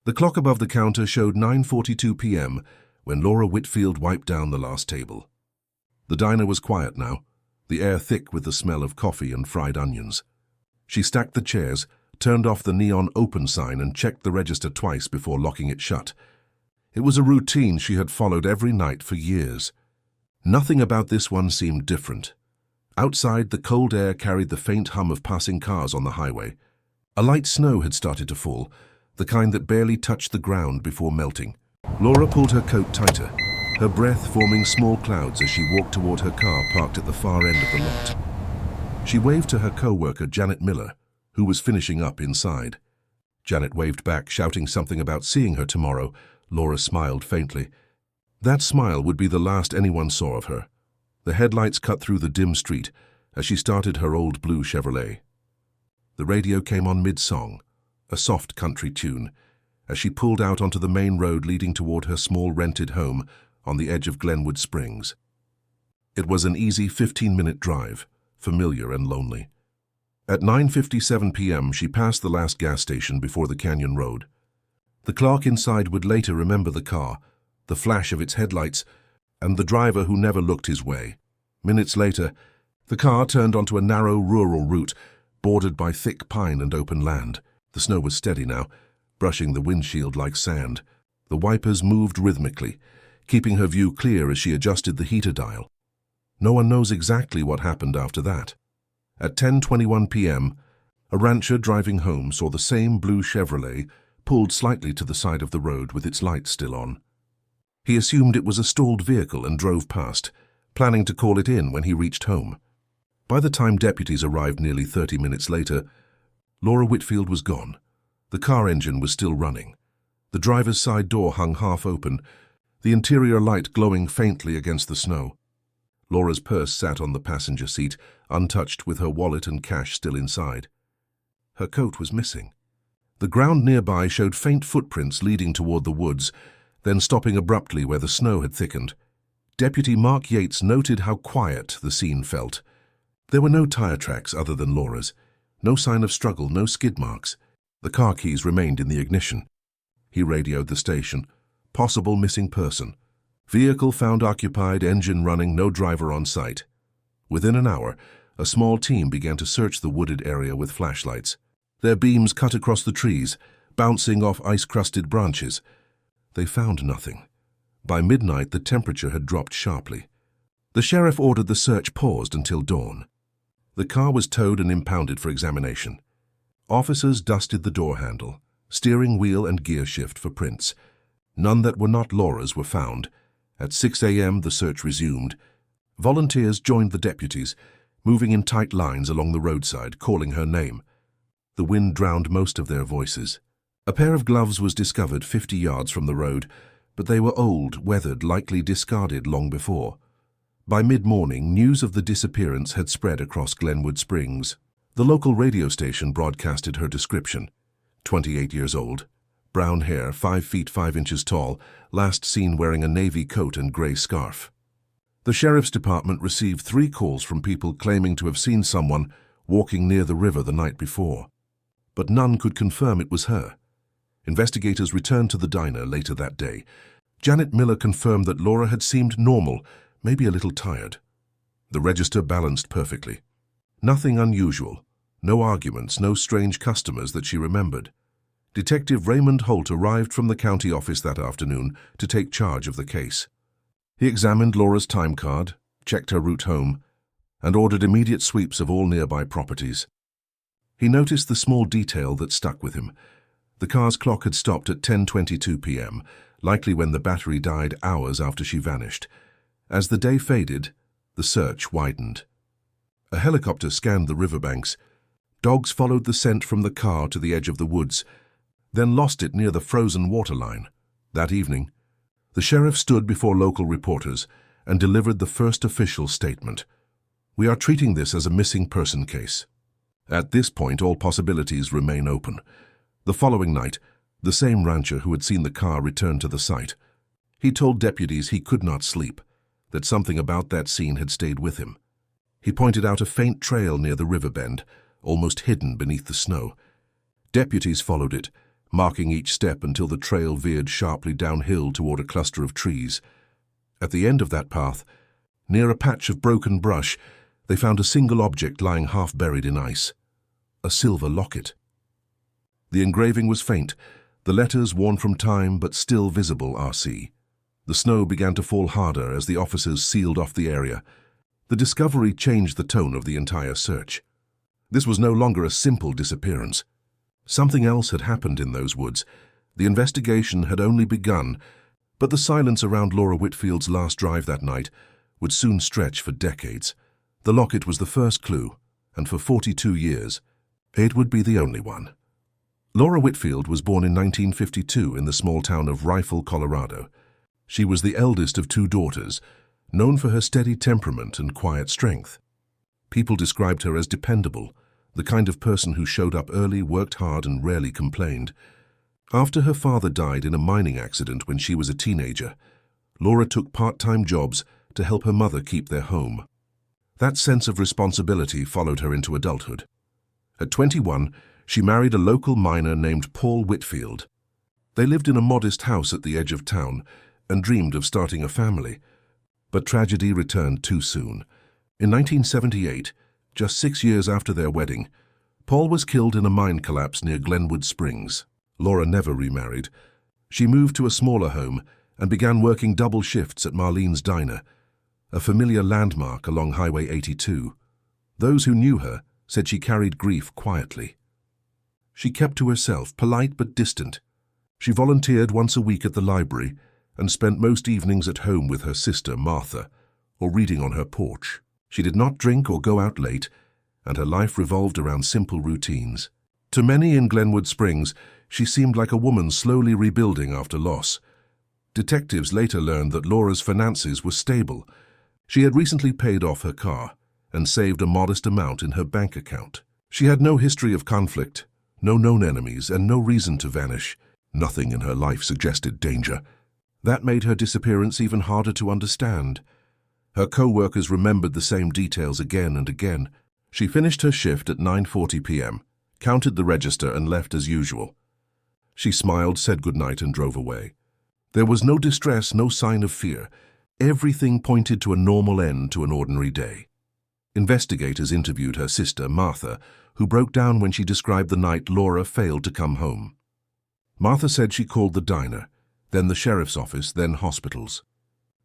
The clock above the counter showed 9:42 p.m. when Laura Whitfield wiped down the last table. The diner was quiet now, the air thick with the smell of coffee and fried onions. She stacked the chairs, turned off the neon open sign and checked the register twice before locking it shut. It was a routine she had followed every night for years. Nothing about this one seemed different. Outside, the cold air carried the faint hum of passing cars on the highway. A light snow had started to fall, the kind that barely touched the ground before melting. Laura pulled her coat tighter, her breath forming small clouds as she walked toward her car parked at the far end of the lot. She waved to her co-worker, Janet Miller, who was finishing up inside. Janet waved back, shouting something about seeing her tomorrow. Laura smiled faintly. That smile would be the last anyone saw of her. The headlights cut through the dim street as she started her old blue Chevrolet. The radio came on mid-song, a soft country tune, as she pulled out onto the main road leading toward her small rented home on the edge of Glenwood Springs. It was an easy 15-minute drive, familiar and lonely. At 9:57 p.m., she passed the last gas station before the canyon road. The clerk inside would later remember the car, the flash of its headlights, and the driver who never looked his way. Minutes later, the car turned onto a narrow rural route, bordered by thick pine and open land. The snow was steady now, brushing the windshield like sand. The wipers moved rhythmically, keeping her view clear as she adjusted the heater dial. No one knows exactly what happened after that. At 10:21 p.m., a rancher driving home saw the same blue Chevrolet pulled slightly to the side of the road with its lights still on. He assumed it was a stalled vehicle and drove past, planning to call it in when he reached home. By the time deputies arrived nearly 30 minutes later, Laura Whitfield was gone. The car engine was still running. The driver's side door hung half open, the interior light glowing faintly against the snow. Laura's purse sat on the passenger seat, untouched, with her wallet and cash still inside. Her coat was missing. The ground nearby showed faint footprints leading toward the woods, then stopping abruptly where the snow had thickened. Deputy Mark Yates noted how quiet the scene felt. There were no tire tracks other than Laura's, no sign of struggle, no skid marks. The car keys remained in the ignition. He radioed the station. Possible missing person. Vehicle found occupied, engine running, no driver on site. Within an hour, a small team began to search the wooded area with flashlights. Their beams cut across the trees, bouncing off ice-crusted branches. They found nothing. By midnight, the temperature had dropped sharply. The sheriff ordered the search paused until dawn. The car was towed and impounded for examination. Officers dusted the door handle, steering wheel and gear shift for prints. None that were not Laura's were found. At 6 a.m., the search resumed. Volunteers joined the deputies, moving in tight lines along the roadside, calling her name. The wind drowned most of their voices. A pair of gloves was discovered 50 yards from the road, but they were old, weathered, likely discarded long before. By mid-morning, news of the disappearance had spread across Glenwood Springs. The local radio station broadcasted her description. 28 years old, brown hair, 5 feet 5 inches tall, last seen wearing a navy coat and gray scarf. The sheriff's department received 3 calls from people claiming to have seen someone walking near the river the night before, but none could confirm it was her. Investigators returned to the diner later that day. Janet Miller confirmed that Laura had seemed normal, maybe a little tired. The register balanced perfectly. Nothing unusual, no arguments, no strange customers that she remembered. Detective Raymond Holt arrived from the county office that afternoon to take charge of the case. He examined Laura's time card, checked her route home, and ordered immediate sweeps of all nearby properties. He noticed the small detail that stuck with him. The car's clock had stopped at 10:22 p.m., likely when the battery died hours after she vanished. As the day faded, the search widened. A helicopter scanned the riverbanks. Dogs followed the scent from the car to the edge of the woods, then lost it near the frozen waterline. That evening, the sheriff stood before local reporters and delivered the first official statement. "We are treating this as a missing person case. At this point, all possibilities remain open." The following night, the same rancher who had seen the car returned to the site. He told deputies he could not sleep, that something about that scene had stayed with him. He pointed out a faint trail near the river bend, almost hidden beneath the snow. Deputies followed it, marking each step until the trail veered sharply downhill toward a cluster of trees. At the end of that path, near a patch of broken brush, they found a single object lying half buried in ice. A silver locket. The engraving was faint, the letters worn from time but still visible, RC. The snow began to fall harder as the officers sealed off the area. The discovery changed the tone of the entire search. This was no longer a simple disappearance. Something else had happened in those woods. The investigation had only begun, but the silence around Laura Whitfield's last drive that night would soon stretch for decades. The locket was the first clue, and for 42 years, it would be the only one. Laura Whitfield was born in 1952 in the small town of Rifle, Colorado. She was the eldest of 2 daughters, known for her steady temperament and quiet strength. People described her as dependable, the kind of person who showed up early, worked hard, and rarely complained. After her father died in a mining accident when she was a teenager, Laura took part-time jobs to help her mother keep their home. That sense of responsibility followed her into adulthood. At 21, she married a local miner named Paul Whitfield. They lived in a modest house at the edge of town and dreamed of starting a family. But tragedy returned too soon. In 1978, just 6 years after their wedding, Paul was killed in a mine collapse near Glenwood Springs. Laura never remarried. She moved to a smaller home and began working double shifts at Marlene's Diner, a familiar landmark along Highway 82. Those who knew her said she carried grief quietly. She kept to herself, polite but distant. She volunteered once a week at the library and spent most evenings at home with her sister, Martha, or reading on her porch. She did not drink or go out late, and her life revolved around simple routines. To many in Glenwood Springs, she seemed like a woman slowly rebuilding after loss. Detectives later learned that Laura's finances were stable. She had recently paid off her car and saved a modest amount in her bank account. She had no history of conflict, no known enemies, and no reason to vanish. Nothing in her life suggested danger. That made her disappearance even harder to understand. Her co-workers remembered the same details again and again. She finished her shift at 9:40 p.m., counted the register, and left as usual. She smiled, said goodnight, and drove away. There was no distress, no sign of fear. Everything pointed to a normal end to an ordinary day. Investigators interviewed her sister, Martha, who broke down when she described the night Laura failed to come home. Martha said she called the diner, then the sheriff's office, then hospitals.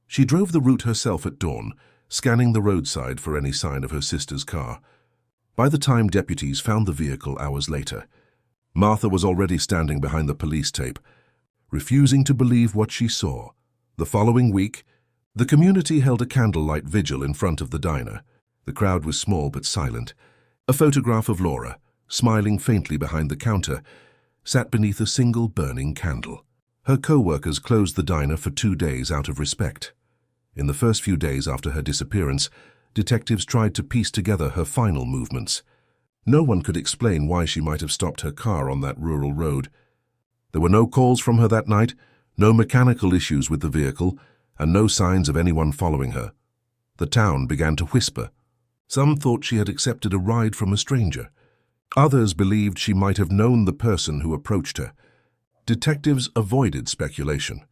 She drove the route herself at dawn, scanning the roadside for any sign of her sister's car. By the time deputies found the vehicle hours later, Martha was already standing behind the police tape, refusing to believe what she saw. The following week, the community held a candlelight vigil in front of the diner. The crowd was small but silent. A photograph of Laura, smiling faintly behind the counter, sat beneath a single burning candle. Her co-workers closed the diner for 2 days out of respect. In the first few days after her disappearance, detectives tried to piece together her final movements. No one could explain why she might have stopped her car on that rural road. There were no calls from her that night, no mechanical issues with the vehicle, and no signs of anyone following her. The town began to whisper. Some thought she had accepted a ride from a stranger. Others believed she might have known the person who approached her. Detectives avoided speculation.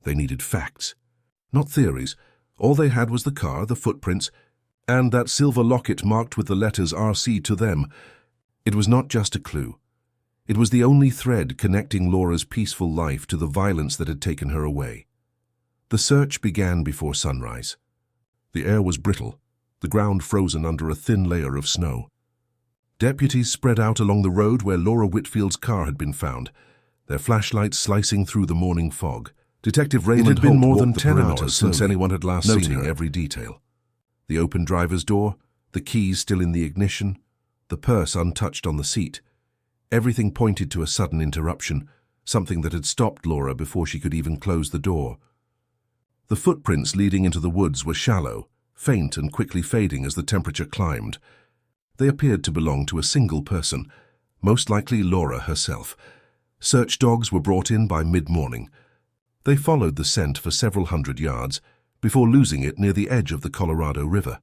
They needed facts, not theories. All they had was the car, the footprints, and that silver locket marked with the letters RC to them. It was not just a clue. It was the only thread connecting Laura's peaceful life to the violence that had taken her away. The search began before sunrise. The air was brittle, the ground frozen under a thin layer of snow. Deputies spread out along the road where Laura Whitfield's car had been found, their flashlights slicing through the morning fog. Detective Raymond Holt It had been more than walked the 10 perimeter hours since slowly, anyone had last noting seen her. every detail. The open driver's door, the keys still in the ignition, the purse untouched on the seat. Everything pointed to a sudden interruption, something that had stopped Laura before she could even close the door. The footprints leading into the woods were shallow, faint and quickly fading as the temperature climbed. They appeared to belong to a single person, most likely Laura herself. Search dogs were brought in by mid-morning. They followed the scent for several hundred yards before losing it near the edge of the Colorado River.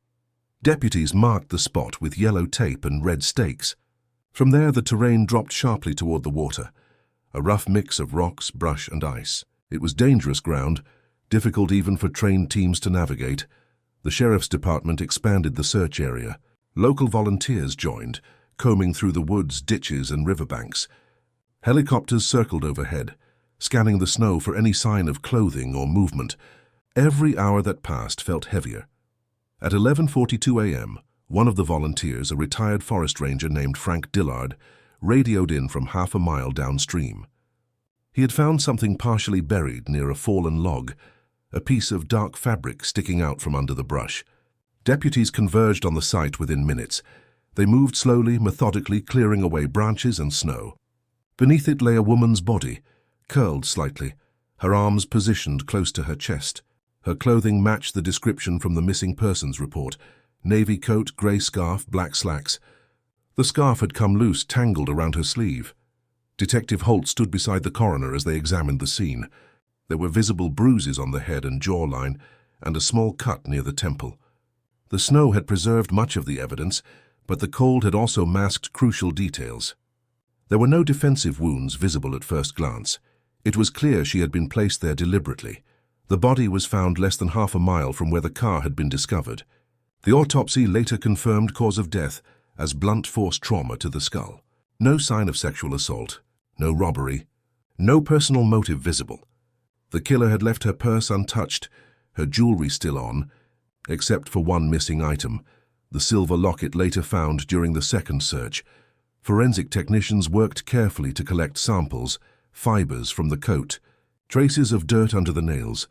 Deputies marked the spot with yellow tape and red stakes. From there, the terrain dropped sharply toward the water. a rough mix of rocks, brush, and ice. It was dangerous ground, difficult even for trained teams to navigate. The sheriff's department expanded the search area. Local volunteers joined, combing through the woods, ditches, and riverbanks. Helicopters circled overhead, scanning the snow for any sign of clothing or movement. Every hour that passed felt heavier. At 11:42 a.m., one of the volunteers, a retired forest ranger named Frank Dillard, radioed in from half a mile downstream. He had found something partially buried near a fallen log, a piece of dark fabric sticking out from under the brush. Deputies converged on the site within minutes. They moved slowly, methodically, clearing away branches and snow. Beneath it lay a woman's body, curled slightly, her arms positioned close to her chest. Her clothing matched the description from the missing persons report: navy coat, grey scarf, black slacks. The scarf had come loose, tangled around her sleeve. Detective Holt stood beside the coroner as they examined the scene. There were visible bruises on the head and jawline, and a small cut near the temple. The snow had preserved much of the evidence, but the cold had also masked crucial details. There were no defensive wounds visible at first glance. It was clear she had been placed there deliberately. The body was found less than half a mile from where the car had been discovered. The autopsy later confirmed cause of death as blunt force trauma to the skull. No sign of sexual assault, no robbery, no personal motive visible. The killer had left her purse untouched, her jewelry still on, except for one missing item, the silver locket later found during the second search. Forensic technicians worked carefully to collect samples, fibers from the coat, traces of dirt under the nails,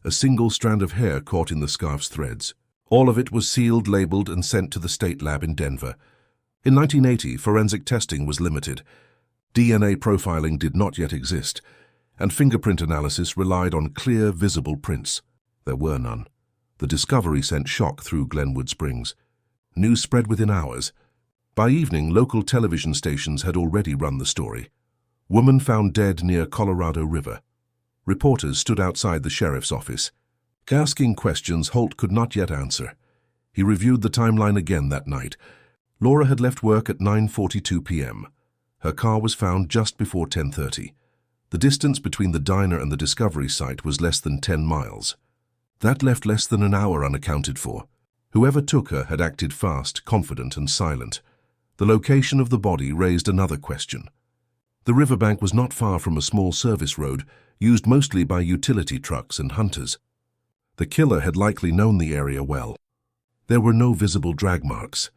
a single strand of hair caught in the scarf's threads. All of it was sealed, labeled, and sent to the state lab in Denver. In 1980, forensic testing was limited. DNA profiling did not yet exist, and fingerprint analysis relied on clear, visible prints. There were none. The discovery sent shock through Glenwood Springs. News spread within hours. By evening, local television stations had already run the story. Woman found dead near Colorado River. Reporters stood outside the sheriff's office. Asking questions Holt could not yet answer. He reviewed the timeline again that night. Laura had left work at 9:42 p.m. Her car was found just before 10:30. The distance between the diner and the discovery site was less than 10 miles. That left less than an hour unaccounted for. Whoever took her had acted fast, confident, and silent. The location of the body raised another question. The riverbank was not far from a small service road, used mostly by utility trucks and hunters. The killer had likely known the area well. There were no visible drag marks,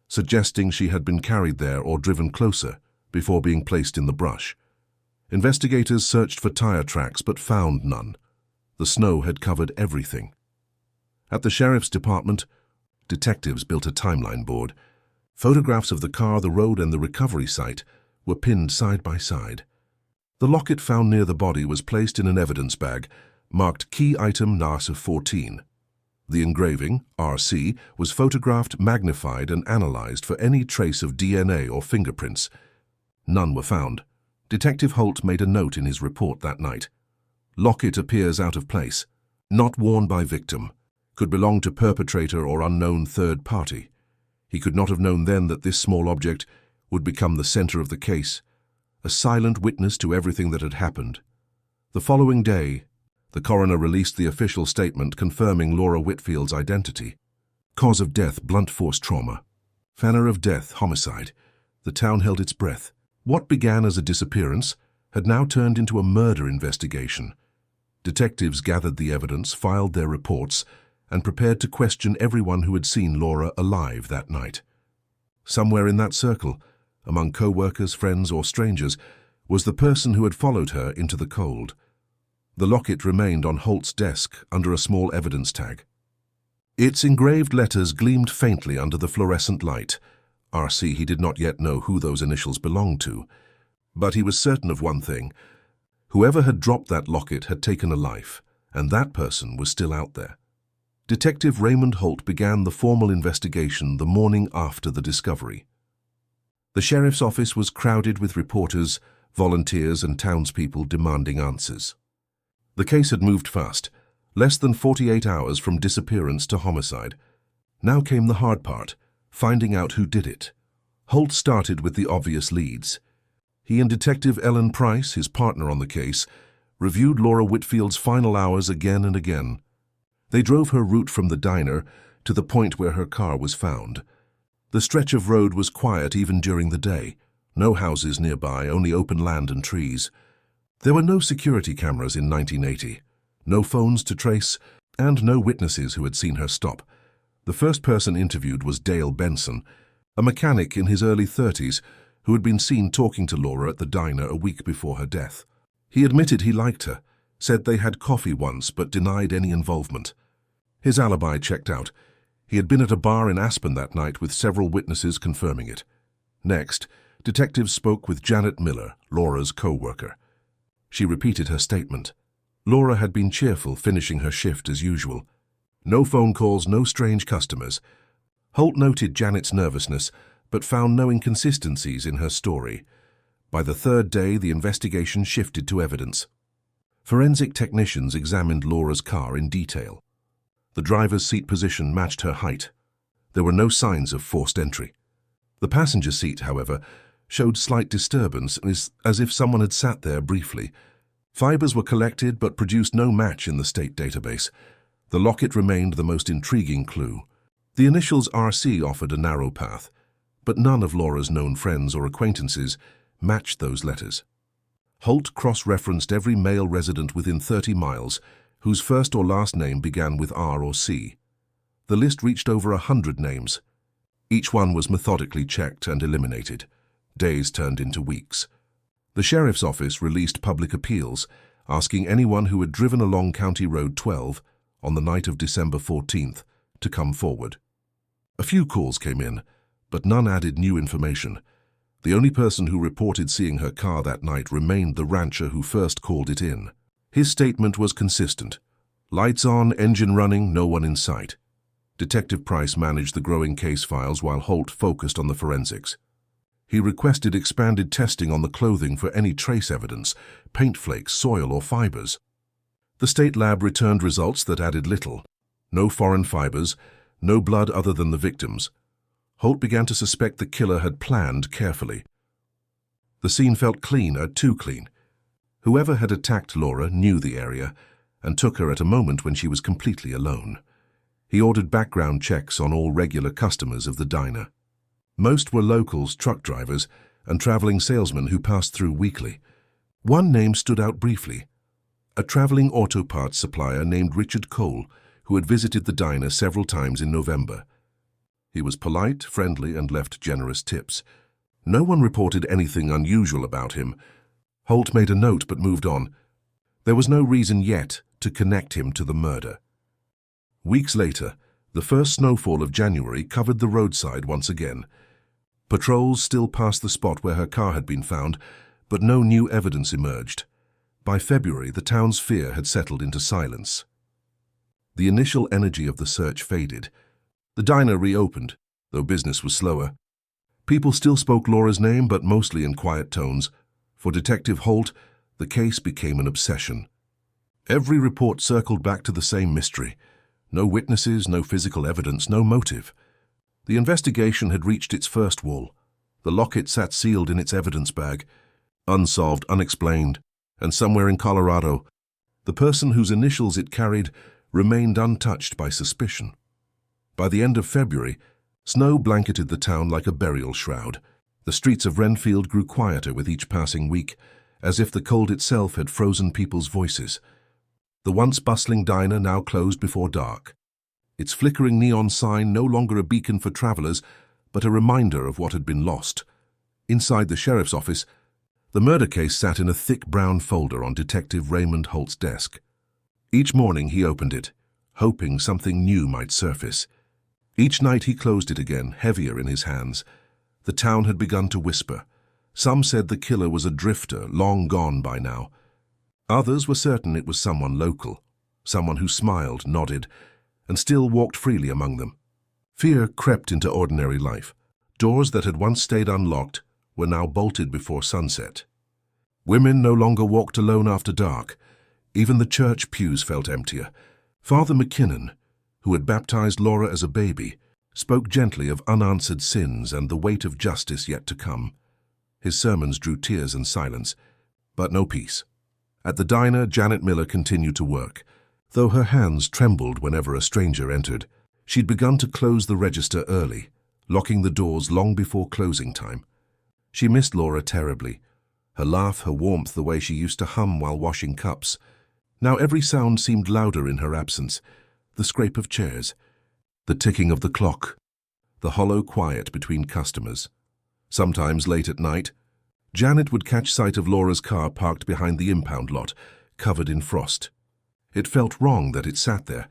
suggesting she had been carried there or driven closer before being placed in the brush. Investigators searched for tire tracks but found none. The snow had covered everything. At the sheriff's department, detectives built a timeline board. Photographs of the car, the road, and the recovery site were pinned side by side. The locket found near the body was placed in an evidence bag, marked Key Item NASA 14. The engraving, RC, was photographed, magnified, and analyzed for any trace of DNA or fingerprints. None were found. Detective Holt made a note in his report that night. Locket appears out of place. Not worn by victim. Could belong to perpetrator or unknown third party. He could not have known then that this small object would become the center of the case, a silent witness to everything that had happened. The following day, the coroner released the official statement confirming Laura Whitfield's identity. Cause of death, blunt force trauma. Manner of death, homicide. The town held its breath. What began as a disappearance had now turned into a murder investigation. Detectives gathered the evidence, filed their reports, and prepared to question everyone who had seen Laura alive that night. Somewhere in that circle, among co-workers, friends, or strangers, was the person who had followed her into the cold. The locket remained on Holt's desk under a small evidence tag. Its engraved letters gleamed faintly under the fluorescent light. RC, he did not yet know who those initials belonged to. But he was certain of one thing. Whoever had dropped that locket had taken a life, and that person was still out there. Detective Raymond Holt began the formal investigation the morning after the discovery. The sheriff's office was crowded with reporters, volunteers, and townspeople demanding answers. The case had moved fast, less than 48 hours from disappearance to homicide. Now came the hard part, finding out who did it. Holt started with the obvious leads. He and Detective Ellen Price, his partner on the case, reviewed Laura Whitfield's final hours again and again. They drove her route from the diner to the point where her car was found. The stretch of road was quiet even during the day. No houses nearby, only open land and trees. There were no security cameras in 1980, no phones to trace, and no witnesses who had seen her stop. The first person interviewed was Dale Benson, a mechanic in his early 30s who had been seen talking to Laura at the diner a week before her death. He admitted he liked her, said they had coffee once but denied any involvement. His alibi checked out. He had been at a bar in Aspen that night with several witnesses confirming it. Next, detectives spoke with Janet Miller, Laura's co-worker. She repeated her statement. Laura had been cheerful, finishing her shift as usual. No phone calls, no strange customers. Holt noted Janet's nervousness, but found no inconsistencies in her story. By the third day, the investigation shifted to evidence. Forensic technicians examined Laura's car in detail. The driver's seat position matched her height. There were no signs of forced entry. The passenger seat, however, showed slight disturbance, as if someone had sat there briefly. Fibers were collected but produced no match in the state database. The locket remained the most intriguing clue. The initials RC offered a narrow path, but none of Laura's known friends or acquaintances matched those letters. Holt cross-referenced every male resident within 30 miles whose first or last name began with R or C. The list reached over 100 names. Each one was methodically checked and eliminated. Days turned into weeks. The sheriff's office released public appeals, asking anyone who had driven along County Road 12 on the night of December 14th to come forward. A few calls came in, but none added new information. The only person who reported seeing her car that night remained the rancher who first called it in. His statement was consistent. Lights on, engine running, no one in sight. Detective Price managed the growing case files while Holt focused on the forensics. He requested expanded testing on the clothing for any trace evidence, paint flakes, soil, or fibers. The state lab returned results that added little. No foreign fibers, no blood other than the victim's. Holt began to suspect the killer had planned carefully. The scene felt clean, too clean. Whoever had attacked Laura knew the area and took her at a moment when she was completely alone. He ordered background checks on all regular customers of the diner. Most were locals, truck drivers, and traveling salesmen who passed through weekly. One name stood out briefly: a traveling auto parts supplier named Richard Cole, who had visited the diner several times in November. He was polite, friendly, and left generous tips. No one reported anything unusual about him. Holt made a note but moved on. There was no reason yet to connect him to the murder. Weeks later, the first snowfall of January covered the roadside once again. Patrols still passed the spot where her car had been found, but no new evidence emerged. By February, the town's fear had settled into silence. The initial energy of the search faded. The diner reopened, though business was slower. People still spoke Laura's name, but mostly in quiet tones. For Detective Holt, the case became an obsession. Every report circled back to the same mystery. No witnesses, no physical evidence, no motive. The investigation had reached its first wall. The locket sat sealed in its evidence bag, unsolved, unexplained, and somewhere in Colorado, the person whose initials it carried remained untouched by suspicion. By the end of February, snow blanketed the town like a burial shroud. The streets of Renfield grew quieter with each passing week, as if the cold itself had frozen people's voices. The once bustling diner now closed before dark. Its flickering neon sign no longer a beacon for travelers, but a reminder of what had been lost. Inside the sheriff's office, the murder case sat in a thick brown folder on Detective Raymond Holt's desk. Each morning he opened it, hoping something new might surface. Each night he closed it again, heavier in his hands. The town had begun to whisper. Some said the killer was a drifter, long gone by now. Others were certain it was someone local, someone who smiled, nodded, and still walked freely among them. Fear crept into ordinary life. Doors that had once stayed unlocked were now bolted before sunset. Women no longer walked alone after dark. Even the church pews felt emptier. Father McKinnon, who had baptized Laura as a baby, spoke gently of unanswered sins and the weight of justice yet to come. His sermons drew tears and silence, but no peace. At the diner, Janet Miller continued to work. Though her hands trembled whenever a stranger entered, she'd begun to close the register early, locking the doors long before closing time. She missed Laura terribly. Her laugh, her warmth, the way she used to hum while washing cups. Now every sound seemed louder in her absence. The scrape of chairs, the ticking of the clock, the hollow quiet between customers. Sometimes late at night, Janet would catch sight of Laura's car parked behind the impound lot, covered in frost. It felt wrong that it sat there,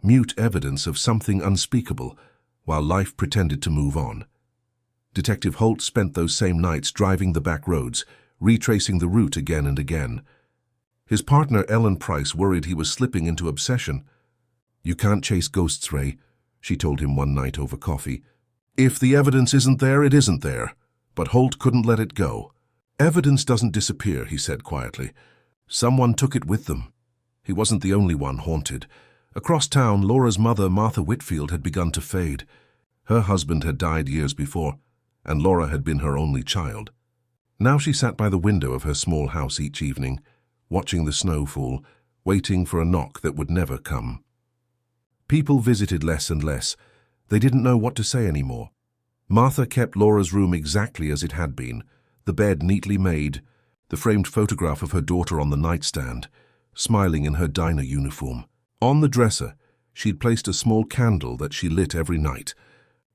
mute evidence of something unspeakable, while life pretended to move on. Detective Holt spent those same nights driving the back roads, retracing the route again and again. His partner, Ellen Price, worried he was slipping into obsession. "You can't chase ghosts, Ray," she told him one night over coffee. "If the evidence isn't there, it isn't there." But Holt couldn't let it go. "Evidence doesn't disappear," he said quietly. "Someone took it with them." He wasn't the only one haunted. Across town, Laura's mother, Martha Whitfield, had begun to fade. Her husband had died years before, and Laura had been her only child. Now she sat by the window of her small house each evening, watching the snow fall, waiting for a knock that would never come. People visited less and less. They didn't know what to say anymore. Martha kept Laura's room exactly as it had been, the bed neatly made, the framed photograph of her daughter on the nightstand, smiling in her diner uniform. On the dresser, she'd placed a small candle that she lit every night.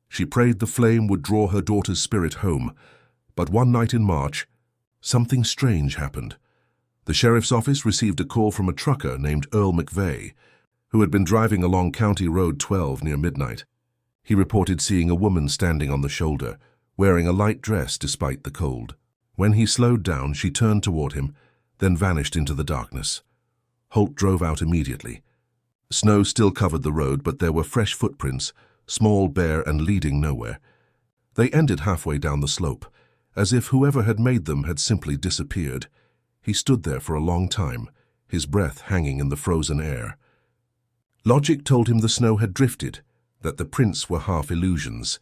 She prayed the flame would draw her daughter's spirit home. But one night in March, something strange happened. The sheriff's office received a call from a trucker named Earl McVeigh, who had been driving along County Road 12 near midnight. He reported seeing a woman standing on the shoulder, wearing a light dress despite the cold. When he slowed down, she turned toward him, then vanished into the darkness. Holt drove out immediately. Snow still covered the road, but there were fresh footprints, small, bare, and leading nowhere. They ended halfway down the slope, as if whoever had made them had simply disappeared. He stood there for a long time, his breath hanging in the frozen air. Logic told him the snow had drifted, that the prints were half illusions.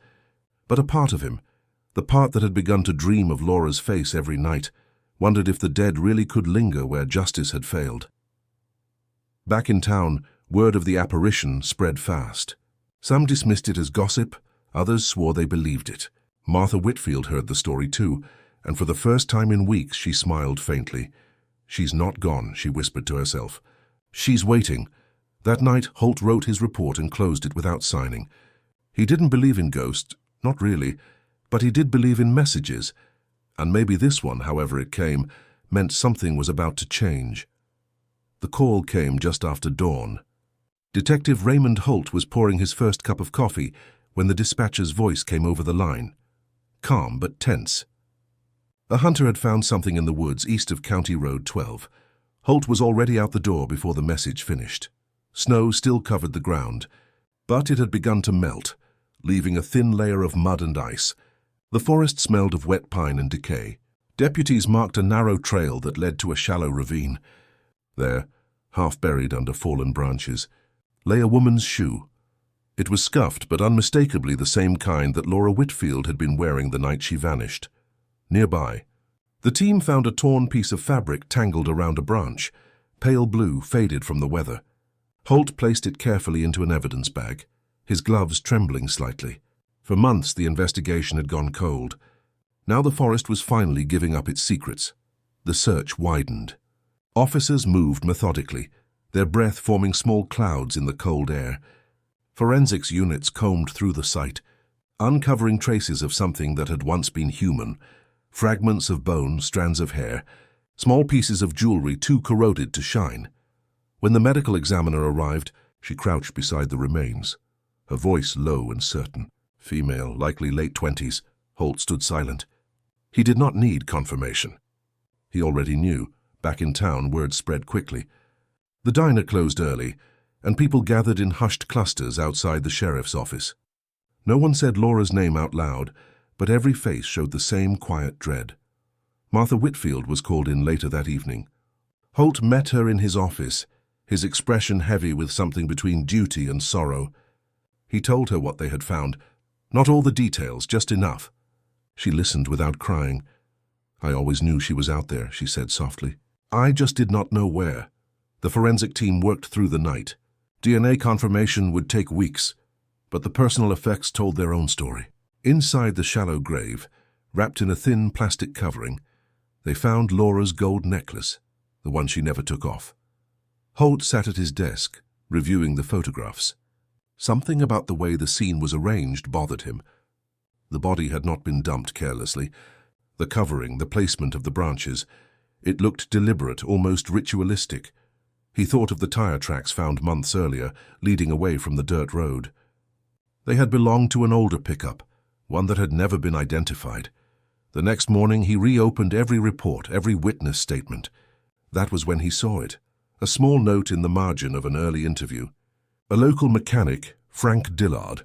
But a part of him, the part that had begun to dream of Laura's face every night, wondered if the dead really could linger where justice had failed. Back in town, word of the apparition spread fast. Some dismissed it as gossip, others swore they believed it. Martha Whitfield heard the story too, and for the first time in weeks she smiled faintly. "She's not gone," she whispered to herself. "She's waiting." That night, Holt wrote his report and closed it without signing. He didn't believe in ghosts, not really, but he did believe in messages, and maybe this one, however it came, meant something was about to change. The call came just after dawn. Detective Raymond Holt was pouring his first cup of coffee when the dispatcher's voice came over the line. Calm but tense. A hunter had found something in the woods east of County Road 12. Holt was already out the door before the message finished. Snow still covered the ground, but it had begun to melt, leaving a thin layer of mud and ice. The forest smelled of wet pine and decay. Deputies marked a narrow trail that led to a shallow ravine. There, half buried under fallen branches, lay a woman's shoe. It was scuffed, but unmistakably the same kind that Laura Whitfield had been wearing the night she vanished. Nearby, the team found a torn piece of fabric tangled around a branch, pale blue, faded from the weather. Holt placed it carefully into an evidence bag, his gloves trembling slightly. For months the investigation had gone cold. Now the forest was finally giving up its secrets. The search widened. Officers moved methodically, their breath forming small clouds in the cold air. Forensics units combed through the site, uncovering traces of something that had once been human. Fragments of bone, strands of hair, small pieces of jewelry too corroded to shine. When the medical examiner arrived, she crouched beside the remains, her voice low and certain. Female, likely late 20s. Holt stood silent. He did not need confirmation. He already knew. Back in town, word spread quickly. The diner closed early, and people gathered in hushed clusters outside the sheriff's office. No one said Laura's name out loud, but every face showed the same quiet dread. Martha Whitfield was called in later that evening. Holt met her in his office, his expression heavy with something between duty and sorrow. He told her what they had found, not all the details, just enough. She listened without crying. "I always knew she was out there," she said softly. "I just did not know where." The forensic team worked through the night. DNA confirmation would take weeks, but the personal effects told their own story. Inside the shallow grave, wrapped in a thin plastic covering, they found Laura's gold necklace, the one she never took off. Holt sat at his desk, reviewing the photographs. Something about the way the scene was arranged bothered him. The body had not been dumped carelessly. The covering, the placement of the branches, it looked deliberate, almost ritualistic. He thought of the tire tracks found months earlier, leading away from the dirt road. They had belonged to an older pickup, one that had never been identified. The next morning he reopened every report, every witness statement. That was when he saw it, a small note in the margin of an early interview. A local mechanic, Frank Dillard,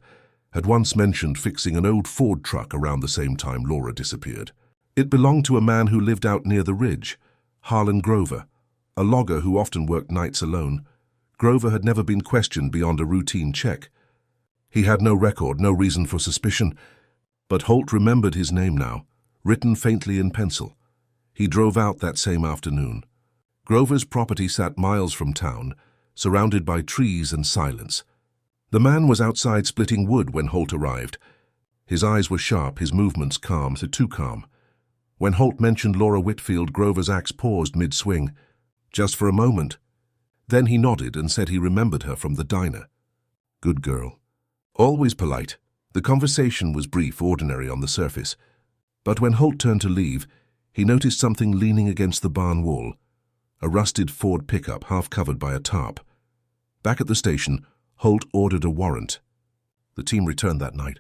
had once mentioned fixing an old Ford truck around the same time Laura disappeared. It belonged to a man who lived out near the ridge, Harlan Grover, a logger who often worked nights alone. Grover had never been questioned beyond a routine check. He had no record, no reason for suspicion, but Holt remembered his name now, written faintly in pencil. He drove out that same afternoon. Grover's property sat miles from town, surrounded by trees and silence. The man was outside splitting wood when Holt arrived. His eyes were sharp, his movements calm, too calm. When Holt mentioned Laura Whitfield, Grover's axe paused mid-swing, just for a moment. Then he nodded and said he remembered her from the diner. Good girl. Always polite. The conversation was brief, ordinary on the surface. But when Holt turned to leave, he noticed something leaning against the barn wall, a rusted Ford pickup half covered by a tarp. Back at the station, Holt ordered a warrant. The team returned that night.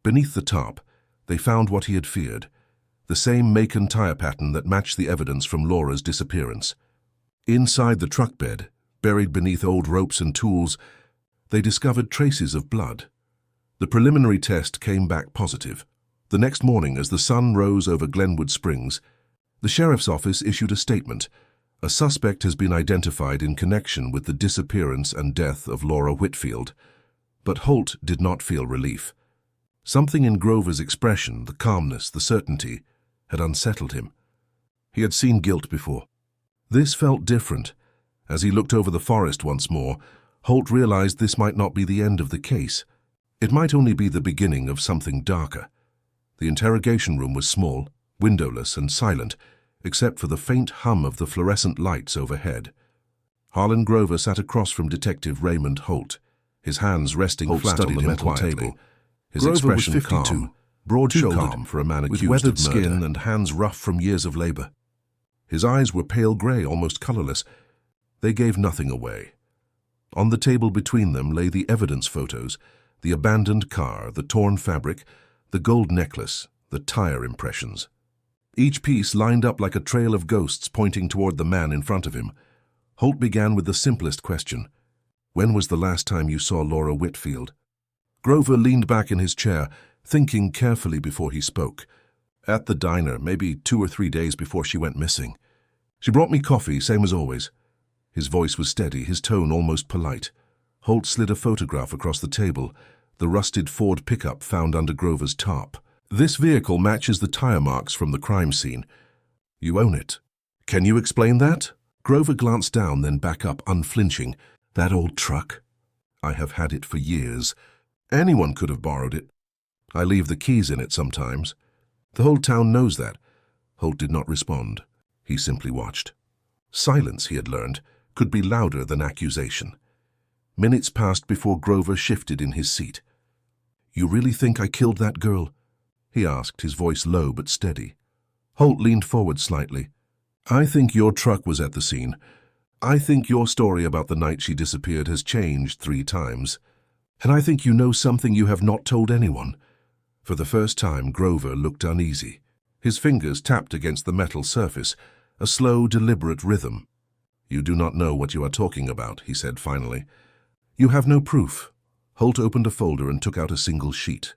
Beneath the tarp, they found what he had feared, the same make and tire pattern that matched the evidence from Laura's disappearance. Inside the truck bed, buried beneath old ropes and tools, they discovered traces of blood. The preliminary test came back positive. The next morning, as the sun rose over Glenwood Springs, the sheriff's office issued a statement. A suspect has been identified in connection with the disappearance and death of Laura Whitfield. But Holt did not feel relief. Something in Grover's expression, the calmness, the certainty, had unsettled him. He had seen guilt before. This felt different. As he looked over the forest once more, Holt realized this might not be the end of the case. It might only be the beginning of something darker. The interrogation room was small, windowless and silent, except for the faint hum of the fluorescent lights overhead. Harlan Grover sat across from Detective Raymond Holt, his hands resting flat on the metal table. His expression was 52, calm, broad-shouldered for a man accused with weathered skin and hands rough from years of labor. His eyes were pale gray, almost colorless. They gave nothing away. On the table between them lay the evidence photos, the abandoned car, the torn fabric, the gold necklace, the tire impressions. Each piece lined up like a trail of ghosts pointing toward the man in front of him. Holt began with the simplest question. When was the last time you saw Laura Whitfield? Grover leaned back in his chair, thinking carefully before he spoke. At the diner, maybe 2 or 3 days before she went missing. She brought me coffee, same as always. His voice was steady, his tone almost polite. Holt slid a photograph across the table, the rusted Ford pickup found under Grover's tarp. This vehicle matches the tire marks from the crime scene. You own it. Can you explain that? Grover glanced down, then back up, unflinching. That old truck? I have had it for years. Anyone could have borrowed it. I leave the keys in it sometimes. The whole town knows that. Holt did not respond. He simply watched. Silence, he had learned, could be louder than accusation. Minutes passed before Grover shifted in his seat. You really think I killed that girl? He asked, his voice low but steady. Holt leaned forward slightly. I think your truck was at the scene. I think your story about the night she disappeared has changed 3 times. And I think you know something you have not told anyone. For the first time, Grover looked uneasy. His fingers tapped against the metal surface, a slow, deliberate rhythm. You do not know what you are talking about, he said finally. You have no proof. Holt opened a folder and took out a single sheet.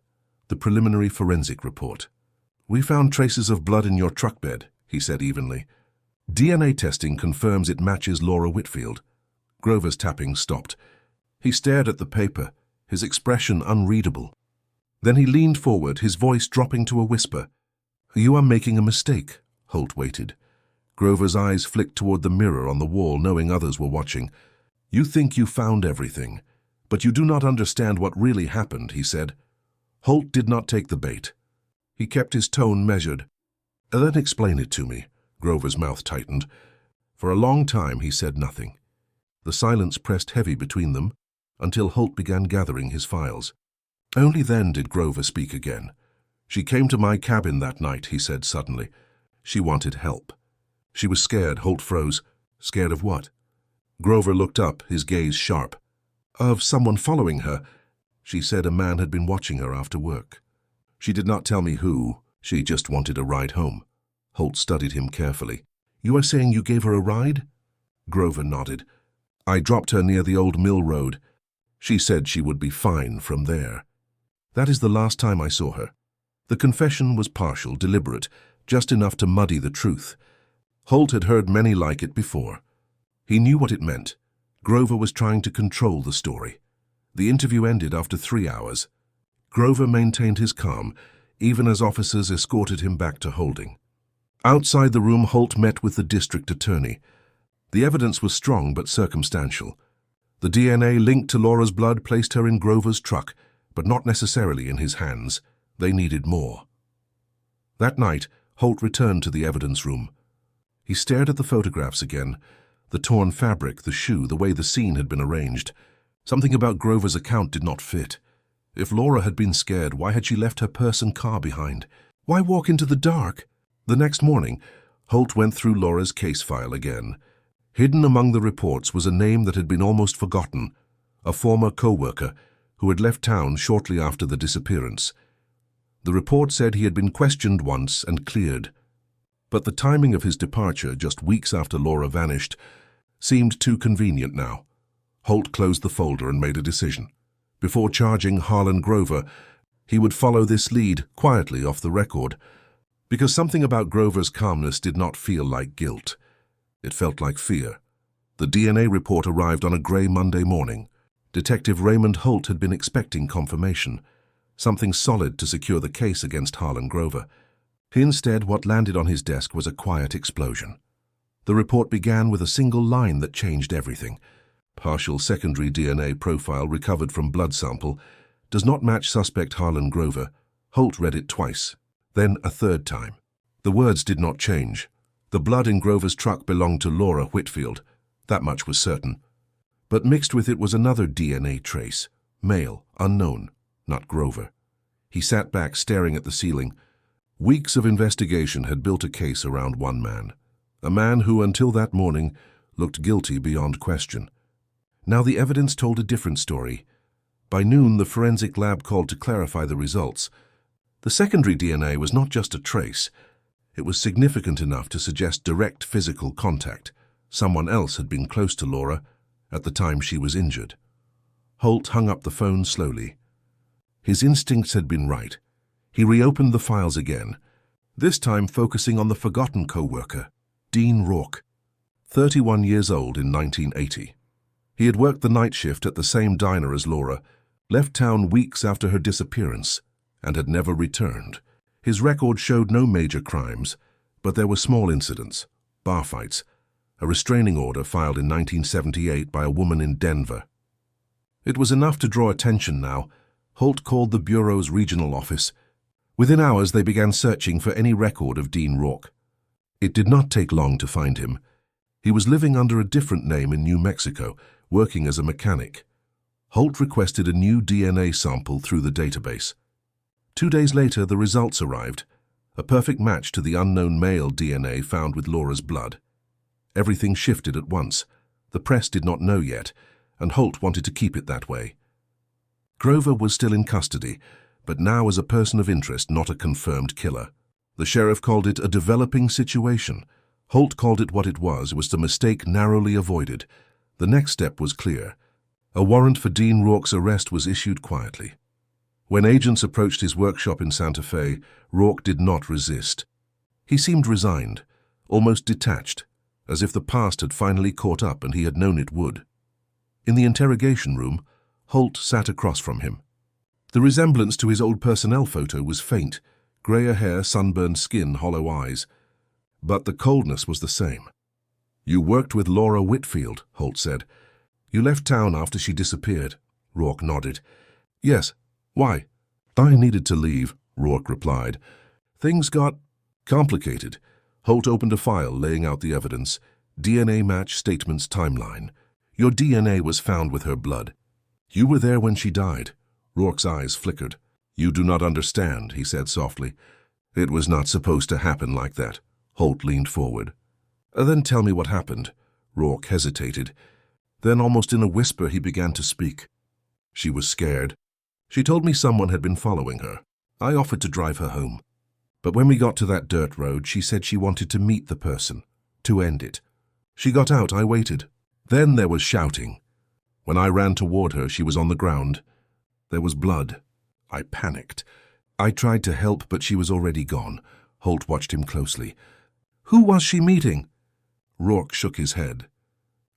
The preliminary forensic report. We found traces of blood in your truck bed, he said evenly. DNA testing confirms it matches Laura Whitfield. Grover's tapping stopped. He stared at the paper, his expression unreadable. Then he leaned forward, his voice dropping to a whisper. You are making a mistake. Holt waited. Grover's eyes flicked toward the mirror on the wall, knowing others were watching. "You think you found everything, but you do not understand what really happened," he said. Holt did not take the bait. He kept his tone measured. "Then explain it to me." Grover's mouth tightened. For a long time he said nothing. The silence pressed heavy between them until Holt began gathering his files. Only then did Grover speak again. "She came to my cabin that night," he said suddenly. "She wanted help. She was scared." Holt froze. "Scared of what?" Grover looked up, his gaze sharp. "Of someone following her. She said a man had been watching her after work. She did not tell me who. She just wanted a ride home." Holt studied him carefully. "You are saying you gave her a ride?" Grover nodded. "I dropped her near the old mill road. She said she would be fine from there. That is the last time I saw her." The confession was partial, deliberate, just enough to muddy the truth. Holt had heard many like it before. He knew what it meant. Grover was trying to control the story. The interview ended after 3 hours. Grover maintained his calm, even as officers escorted him back to holding. Outside the room, Holt met with the district attorney. The evidence was strong but circumstantial. The DNA linked to Laura's blood placed her in Grover's truck, but not necessarily in his hands. They needed more. That night, Holt returned to the evidence room. He stared at the photographs again, the torn fabric, the shoe, the way the scene had been arranged. Something about Grover's account did not fit. If Laura had been scared, why had she left her purse and car behind? Why walk into the dark? The next morning, Holt went through Laura's case file again. Hidden among the reports was a name that had been almost forgotten, a former co-worker who had left town shortly after the disappearance. The report said he had been questioned once and cleared. But the timing of his departure, just weeks after Laura vanished, seemed too convenient now. Holt closed the folder and made a decision. Before charging Harlan Grover, he would follow this lead quietly off the record, because something about Grover's calmness did not feel like guilt. It felt like fear. The DNA report arrived on a grey Monday morning. Detective Raymond Holt had been expecting confirmation, something solid to secure the case against Harlan Grover. Instead, what landed on his desk was a quiet explosion. The report began with a single line that changed everything. Partial secondary DNA profile recovered from blood sample does not match suspect Harlan Grover. Holt read it twice, then a third time. The words did not change. The blood in Grover's truck belonged to Laura Whitfield. That much was certain. But mixed with it was another DNA trace. Male, unknown, not Grover. He sat back, staring at the ceiling. Weeks of investigation had built a case around one man. A man who, until that morning, looked guilty beyond question. Now the evidence told a different story. By noon, the forensic lab called to clarify the results. The secondary DNA was not just a trace. It was significant enough to suggest direct physical contact. Someone else had been close to Laura at the time she was injured. Holt hung up the phone slowly. His instincts had been right. He reopened the files again, this time focusing on the forgotten co-worker, Dean Rourke, 31 years old in 1980. He had worked the night shift at the same diner as Laura, left town weeks after her disappearance, and had never returned. His record showed no major crimes, but there were small incidents, bar fights, a restraining order filed in 1978 by a woman in Denver. It was enough to draw attention now. Holt called the Bureau's regional office. Within hours, they began searching for any record of Dean Rourke. It did not take long to find him. He was living under a different name in New Mexico, working as a mechanic. Holt requested a new DNA sample through the database. 2 days later, the results arrived, a perfect match to the unknown male DNA found with Laura's blood. Everything shifted at once. The press did not know yet, and Holt wanted to keep it that way. Grover was still in custody, but now as a person of interest, not a confirmed killer. The sheriff called it a developing situation. Holt called it what it was a mistake narrowly avoided. The next step was clear. A warrant for Dean Rourke's arrest was issued quietly. When agents approached his workshop in Santa Fe, Rourke did not resist. He seemed resigned, almost detached, as if the past had finally caught up and he had known it would. In the interrogation room, Holt sat across from him. The resemblance to his old personnel photo was faint, grayer hair, sunburned skin, hollow eyes. But the coldness was the same. "You worked with Laura Whitfield," Holt said. "You left town after she disappeared." Rourke nodded. "Yes. Why?" "I needed to leave," Rourke replied. "Things got complicated." Holt opened a file laying out the evidence. DNA match statements timeline. "Your DNA was found with her blood. You were there when she died." Rourke's eyes flickered. "You do not understand," he said softly. "It was not supposed to happen like that." Holt leaned forward. "Then tell me what happened." Rourke hesitated. Then, almost in a whisper, he began to speak. "She was scared. She told me someone had been following her. I offered to drive her home. But when we got to that dirt road, she said she wanted to meet the person, to end it. She got out, I waited. Then there was shouting. When I ran toward her, she was on the ground. There was blood. I panicked. I tried to help, but she was already gone." Holt watched him closely. "Who was she meeting?" Rourke shook his head.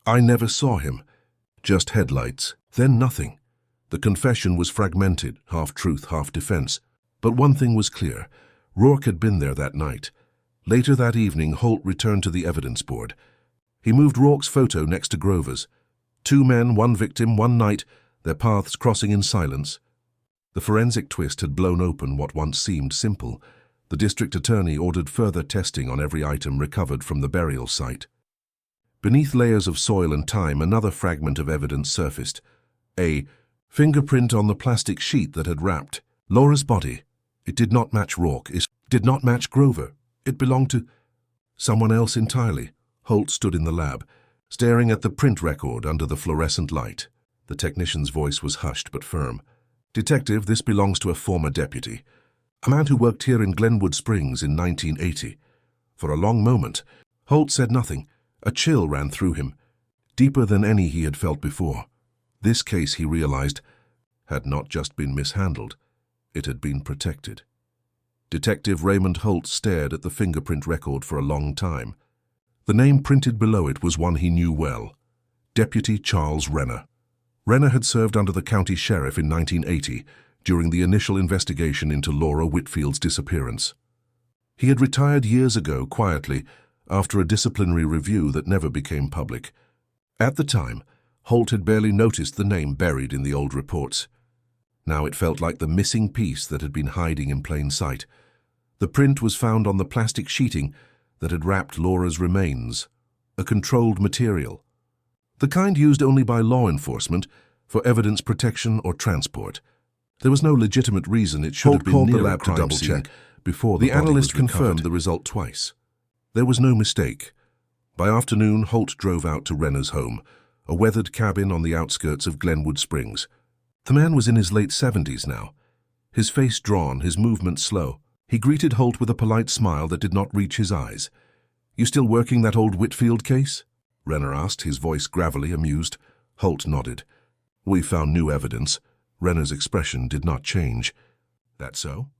"I never saw him. Just headlights, then nothing." The confession was fragmented, half truth, half defense. But one thing was clear. Rourke had been there that night. Later that evening, Holt returned to the evidence board. He moved Rourke's photo next to Grover's. 2 men, 1 victim, 1 night, their paths crossing in silence. The forensic twist had blown open what once seemed simple. The district attorney ordered further testing on every item recovered from the burial site. Beneath layers of soil and time, another fragment of evidence surfaced. A fingerprint on the plastic sheet that had wrapped Laura's body. It did not match Rourke. It did not match Grover. It belonged to someone else entirely. Holt stood in the lab, staring at the print record under the fluorescent light. The technician's voice was hushed but firm. "Detective, this belongs to a former deputy. A man who worked here in Glenwood Springs in 1980. For a long moment, Holt said nothing. A chill ran through him, deeper than any he had felt before. This case, he realized, had not just been mishandled. It had been protected. Detective Raymond Holt stared at the fingerprint record for a long time. The name printed below it was one he knew well. Deputy Charles Renner. Renner had served under the county sheriff in 1980 during the initial investigation into Laura Whitfield's disappearance. He had retired years ago quietly after a disciplinary review that never became public. At the time, Holt had barely noticed the name buried in the old reports. Now it felt like the missing piece that had been hiding in plain sight. The print was found on the plastic sheeting that had wrapped Laura's remains, a controlled material, the kind used only by law enforcement for evidence protection or transport. There was no legitimate reason it should have been near the lab to double-check before the analyst confirmed the result twice. There was no mistake. By afternoon, Holt drove out to Renner's home, a weathered cabin on the outskirts of Glenwood Springs. The man was in his late 70s now, his face drawn, his movements slow. He greeted Holt with a polite smile that did not reach his eyes. "You still working that old Whitfield case?" Renner asked, his voice gravely amused. Holt nodded. "We found new evidence." Renner's expression did not change. "That so?"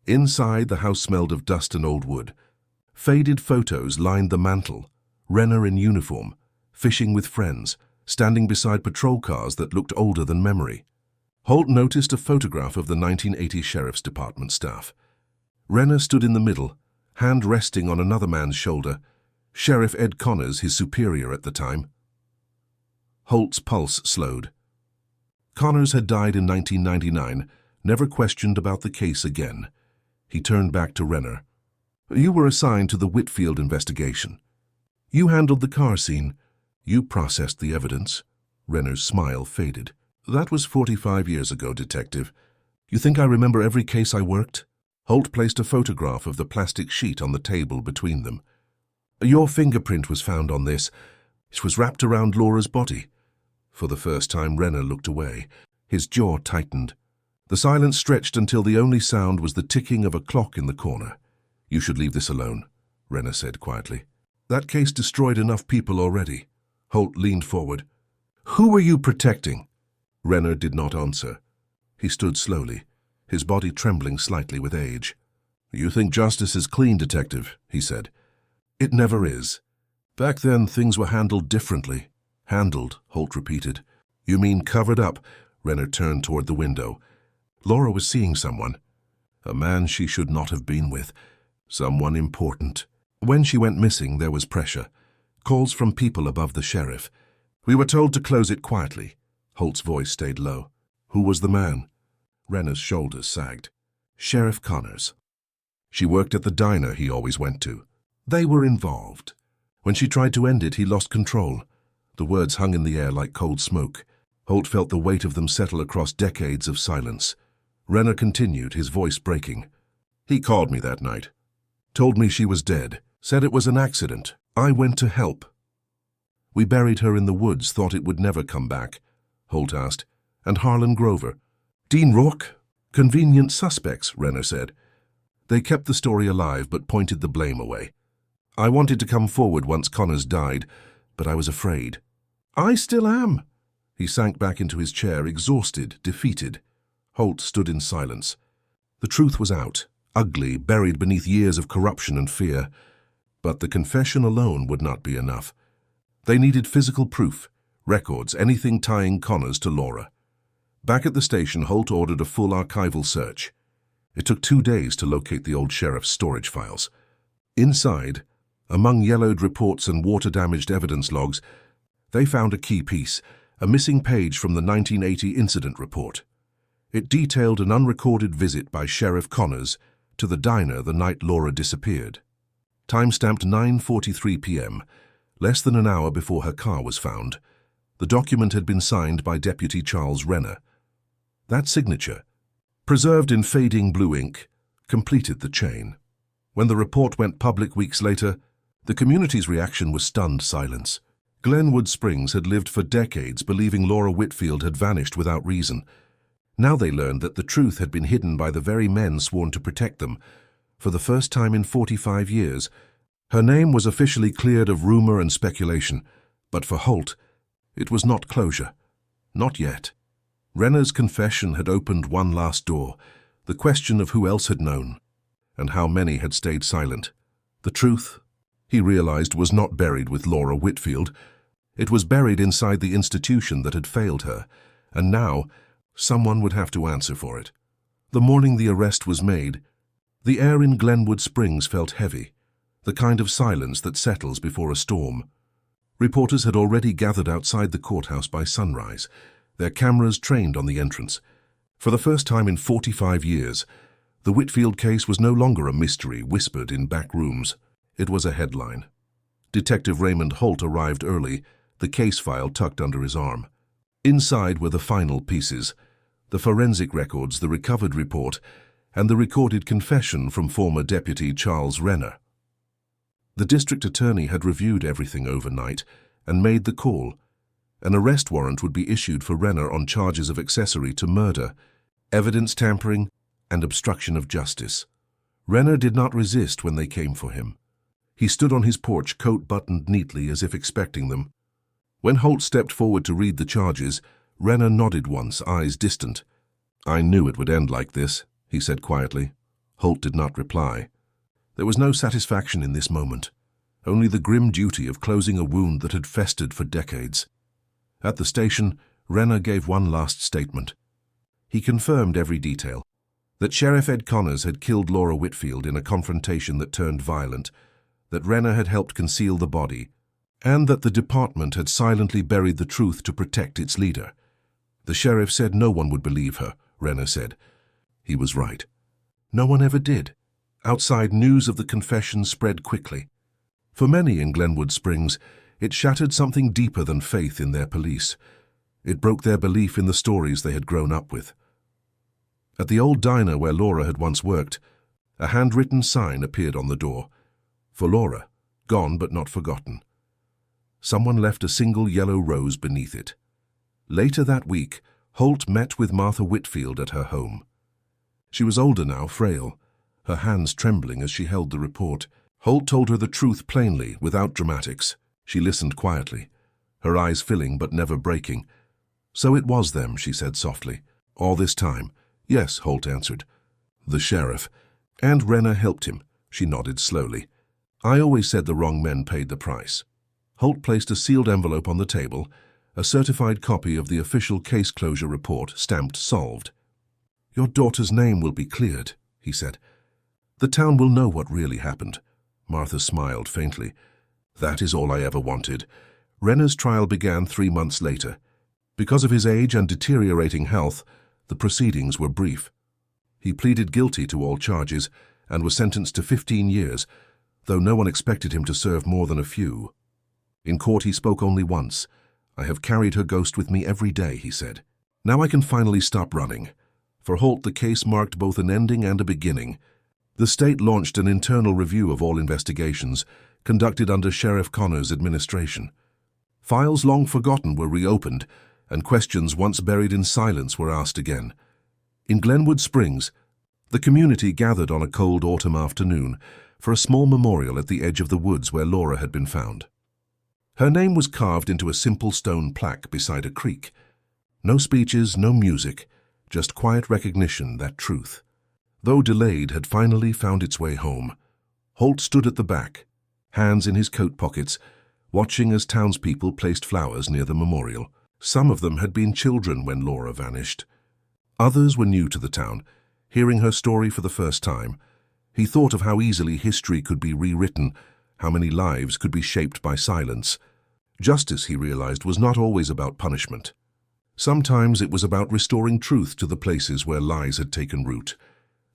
Inside, the house smelled of dust and old wood. Faded photos lined the mantel. Renner in uniform, fishing with friends, standing beside patrol cars that looked older than memory. Holt noticed a photograph of the 1980 Sheriff's Department staff. Renner stood in the middle, hand resting on another man's shoulder, Sheriff Ed Connors, his superior at the time. Holt's pulse slowed. Connors had died in 1999, never questioned about the case again. He turned back to Renner. "You were assigned to the Whitfield investigation. You handled the car scene. You processed the evidence." Renner's smile faded. "That was 45 years ago, Detective. You think I remember every case I worked?" Holt placed a photograph of the plastic sheet on the table between them. "Your fingerprint was found on this. It was wrapped around Laura's body." For the first time, Renner looked away. His jaw tightened. The silence stretched until the only sound was the ticking of a clock in the corner. "You should leave this alone," Renner said quietly. "That case destroyed enough people already." Holt leaned forward. "Who were you protecting?" Renner did not answer. He stood slowly, his body trembling slightly with age. "You think justice is clean, Detective," he said. "It never is. Back then, things were handled differently." "Handled," Holt repeated. "You mean covered up?" Renner turned toward the window. Laura was seeing someone. A man she should not have been with. Someone important. When she went missing, there was pressure. Calls from people above the sheriff. We were told to close it quietly. Holt's voice stayed low. Who was the man? Renner's shoulders sagged. Sheriff Connors. She worked at the diner he always went to. They were involved. When she tried to end it, he lost control. The words hung in the air like cold smoke. Holt felt the weight of them settle across decades of silence. Renner continued, his voice breaking. He called me that night. Told me she was dead. Said it was an accident. I went to help. We buried her in the woods, thought it would never come back. Holt asked. And Harlan Grover? Dean Rourke? Convenient suspects, Renner said. They kept the story alive but pointed the blame away. I wanted to come forward once Connors died, but I was afraid. I still am. He sank back into his chair, exhausted, defeated. Holt stood in silence. The truth was out, ugly, buried beneath years of corruption and fear. But the confession alone would not be enough. They needed physical proof, records, anything tying Connors to Laura. Back at the station, Holt ordered a full archival search. It took 2 days to locate the old sheriff's storage files. Inside, among yellowed reports and water-damaged evidence logs, they found a key piece, a missing page from the 1980 incident report. It detailed an unrecorded visit by Sheriff Connors to the diner the night Laura disappeared. Time-stamped 9:43 p.m., less than an hour before her car was found. The document had been signed by Deputy Charles Renner. That signature, preserved in fading blue ink, completed the chain. When the report went public weeks later, the community's reaction was stunned silence. Glenwood Springs had lived for decades believing Laura Whitfield had vanished without reason. Now they learned that the truth had been hidden by the very men sworn to protect them. For the first time in 45 years, her name was officially cleared of rumor and speculation. But for Holt, it was not closure. Not yet. Renner's confession had opened one last door, the question of who else had known, and how many had stayed silent. The truth, he realized, was not buried with Laura Whitfield. It was buried inside the institution that had failed her, and now someone would have to answer for it. The morning the arrest was made, the air in Glenwood Springs felt heavy, the kind of silence that settles before a storm. Reporters had already gathered outside the courthouse by sunrise, their cameras trained on the entrance. For the first time in 45 years, the Whitfield case was no longer a mystery whispered in back rooms. It was a headline. Detective Raymond Holt arrived early, the case file tucked under his arm. Inside were the final pieces, the forensic records, the recovered report, and the recorded confession from former Deputy Charles Renner. The district attorney had reviewed everything overnight and made the call. An arrest warrant would be issued for Renner on charges of accessory to murder, evidence tampering, and obstruction of justice. Renner did not resist when they came for him. He stood on his porch, coat buttoned neatly as if expecting them. When Holt stepped forward to read the charges, Renner nodded once, eyes distant. "I knew it would end like this," he said quietly. Holt did not reply. There was no satisfaction in this moment, only the grim duty of closing a wound that had festered for decades. At the station, Renner gave one last statement. He confirmed every detail, that Sheriff Ed Connors had killed Laura Whitfield in a confrontation that turned violent, that Renner had helped conceal the body, and that the department had silently buried the truth to protect its leader. The sheriff said no one would believe her, Renner said. He was right. No one ever did. Outside, news of the confession spread quickly. For many in Glenwood Springs, it shattered something deeper than faith in their police. It broke their belief in the stories they had grown up with. At the old diner where Laura had once worked, a handwritten sign appeared on the door. For Laura, gone but not forgotten. Someone left a single yellow rose beneath it. Later that week, Holt met with Martha Whitfield at her home. She was older now, frail, her hands trembling as she held the report. Holt told her the truth plainly, without dramatics. She listened quietly, her eyes filling but never breaking. "So it was them," she said softly. "All this time?" "Yes," Holt answered. "The sheriff. And Renner helped him." She nodded slowly. "I always said the wrong men paid the price." Holt placed a sealed envelope on the table, a certified copy of the official case closure report, stamped solved. "Your daughter's name will be cleared," he said. "The town will know what really happened. Martha smiled faintly. That is all I ever wanted. Renner's trial began 3 months later. Because of his age and deteriorating health, the proceedings were brief. He pleaded guilty to all charges and was sentenced to 15 years, though no one expected him to serve more than a few. In court he spoke only once. I have carried her ghost with me every day, he said. Now I can finally stop running. For Holt, the case marked both an ending and a beginning. The state launched an internal review of all investigations, conducted under Sheriff Connor's administration. Files long forgotten were reopened, and questions once buried in silence were asked again. In Glenwood Springs, the community gathered on a cold autumn afternoon for a small memorial at the edge of the woods where Laura had been found. Her name was carved into a simple stone plaque beside a creek. No speeches, no music, just quiet recognition that truth, though delayed, had finally found its way home. Holt stood at the back, hands in his coat pockets, watching as townspeople placed flowers near the memorial. Some of them had been children when Laura vanished. Others were new to the town, hearing her story for the first time. He thought of how easily history could be rewritten, how many lives could be shaped by silence. Justice, he realized, was not always about punishment. Sometimes it was about restoring truth to the places where lies had taken root.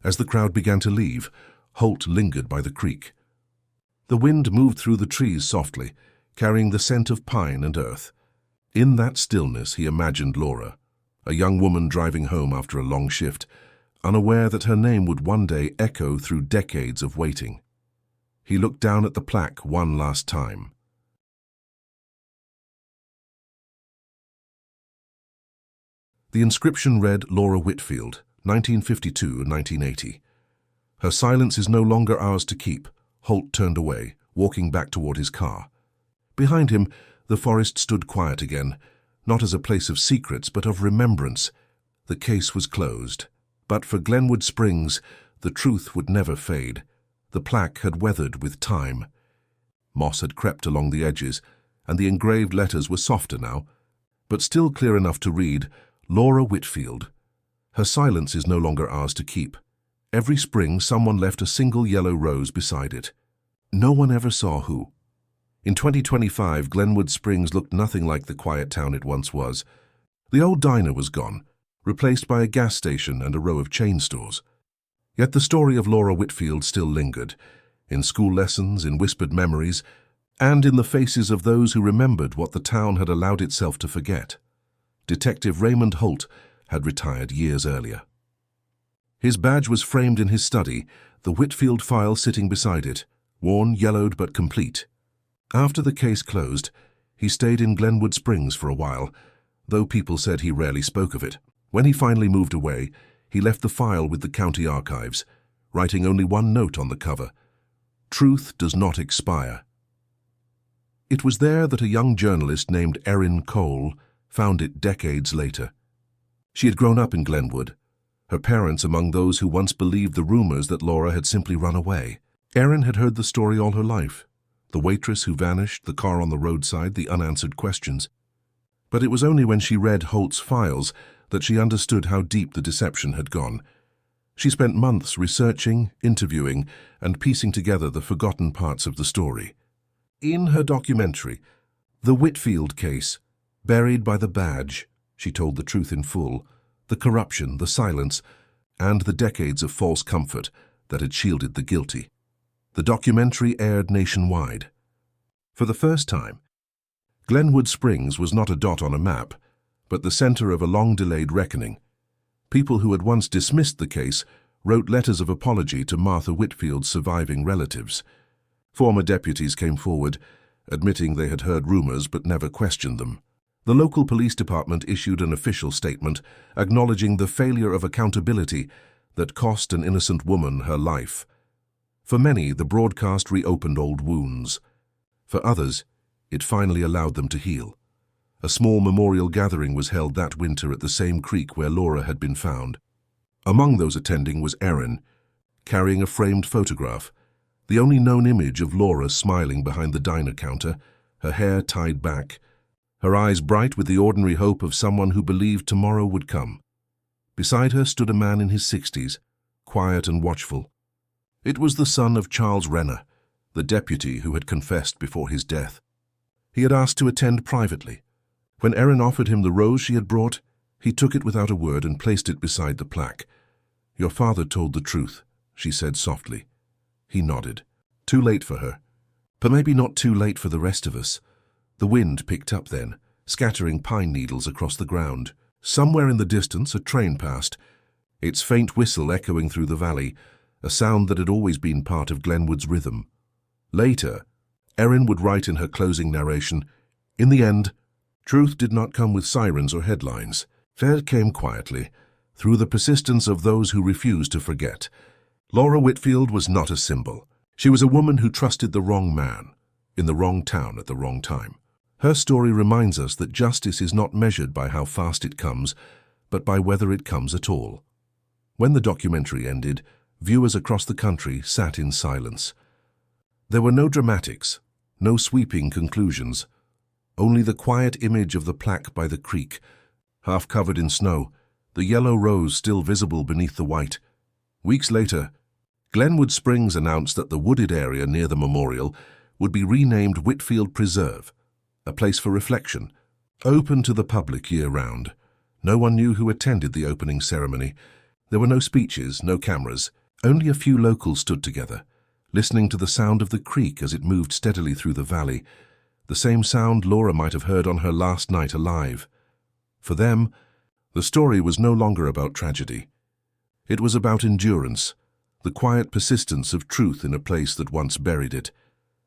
As the crowd began to leave, Holt lingered by the creek. The wind moved through the trees softly, carrying the scent of pine and earth. In that stillness he imagined Laura, a young woman driving home after a long shift, unaware that her name would one day echo through decades of waiting. He looked down at the plaque one last time. The inscription read Laura Whitfield, 1952-1980. Her silence is no longer ours to keep. Holt turned away, walking back toward his car. Behind him, the forest stood quiet again, not as a place of secrets, but of remembrance. The case was closed. But for Glenwood Springs, the truth would never fade. The plaque had weathered with time. Moss had crept along the edges, and the engraved letters were softer now, but still clear enough to read, Laura Whitfield. Her silence is no longer ours to keep. Every spring, someone left a single yellow rose beside it. No one ever saw who. In 2025, Glenwood Springs looked nothing like the quiet town it once was. The old diner was gone, replaced by a gas station and a row of chain stores. Yet the story of Laura Whitfield still lingered, in school lessons, in whispered memories, and in the faces of those who remembered what the town had allowed itself to forget. Detective Raymond Holt had retired years earlier. His badge was framed in his study, the Whitfield file sitting beside it, worn, yellowed, but complete. After the case closed, he stayed in Glenwood Springs for a while, though people said he rarely spoke of it. When he finally moved away, he left the file with the county archives, writing only one note on the cover: "Truth does not expire." It was there that a young journalist named Erin Cole found it decades later. She had grown up in Glenwood, her parents among those who once believed the rumors that Laura had simply run away. Erin had heard the story all her life: the waitress who vanished, the car on the roadside, the unanswered questions. But it was only when she read Holt's files that she understood how deep the deception had gone. She spent months researching, interviewing, and piecing together the forgotten parts of the story. In her documentary, The Whitfield Case, Buried by the Badge, she told the truth in full: the corruption, the silence, and the decades of false comfort that had shielded the guilty. The documentary aired nationwide. For the first time, Glenwood Springs was not a dot on a map, but the center of a long-delayed reckoning. People who had once dismissed the case wrote letters of apology to Martha Whitfield's surviving relatives. Former deputies came forward, admitting they had heard rumors but never questioned them. The local police department issued an official statement acknowledging the failure of accountability that cost an innocent woman her life. For many, the broadcast reopened old wounds. For others, it finally allowed them to heal. A small memorial gathering was held that winter at the same creek where Laura had been found. Among those attending was Erin, carrying a framed photograph, the only known image of Laura smiling behind the diner counter, her hair tied back, her eyes bright with the ordinary hope of someone who believed tomorrow would come. Beside her stood a man in his 60s, quiet and watchful. It was the son of Charles Renner, the deputy who had confessed before his death. He had asked to attend privately. When Erin offered him the rose she had brought, he took it without a word and placed it beside the plaque. "Your father told the truth," she said softly. He nodded. Too late for her. But maybe not too late for the rest of us. The wind picked up then, scattering pine needles across the ground. Somewhere in the distance a train passed, its faint whistle echoing through the valley, a sound that had always been part of Glenwood's rhythm. Later, Erin would write in her closing narration, "In the end, truth did not come with sirens or headlines. It came quietly, through the persistence of those who refused to forget." Laura Whitfield was not a symbol. She was a woman who trusted the wrong man, in the wrong town at the wrong time. Her story reminds us that justice is not measured by how fast it comes, but by whether it comes at all. When the documentary ended, viewers across the country sat in silence. There were no dramatics, no sweeping conclusions, only the quiet image of the plaque by the creek, half covered in snow, the yellow rose still visible beneath the white. Weeks later, Glenwood Springs announced that the wooded area near the memorial would be renamed Whitfield Preserve, a place for reflection, open to the public year-round. No one knew who attended the opening ceremony. There were no speeches, no cameras. Only a few locals stood together, listening to the sound of the creek as it moved steadily through the valley, the same sound Laura might have heard on her last night alive. For them, the story was no longer about tragedy. It was about endurance, the quiet persistence of truth in a place that once buried it.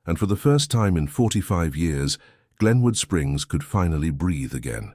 And for the first time in 45 years, Glenwood Springs could finally breathe again.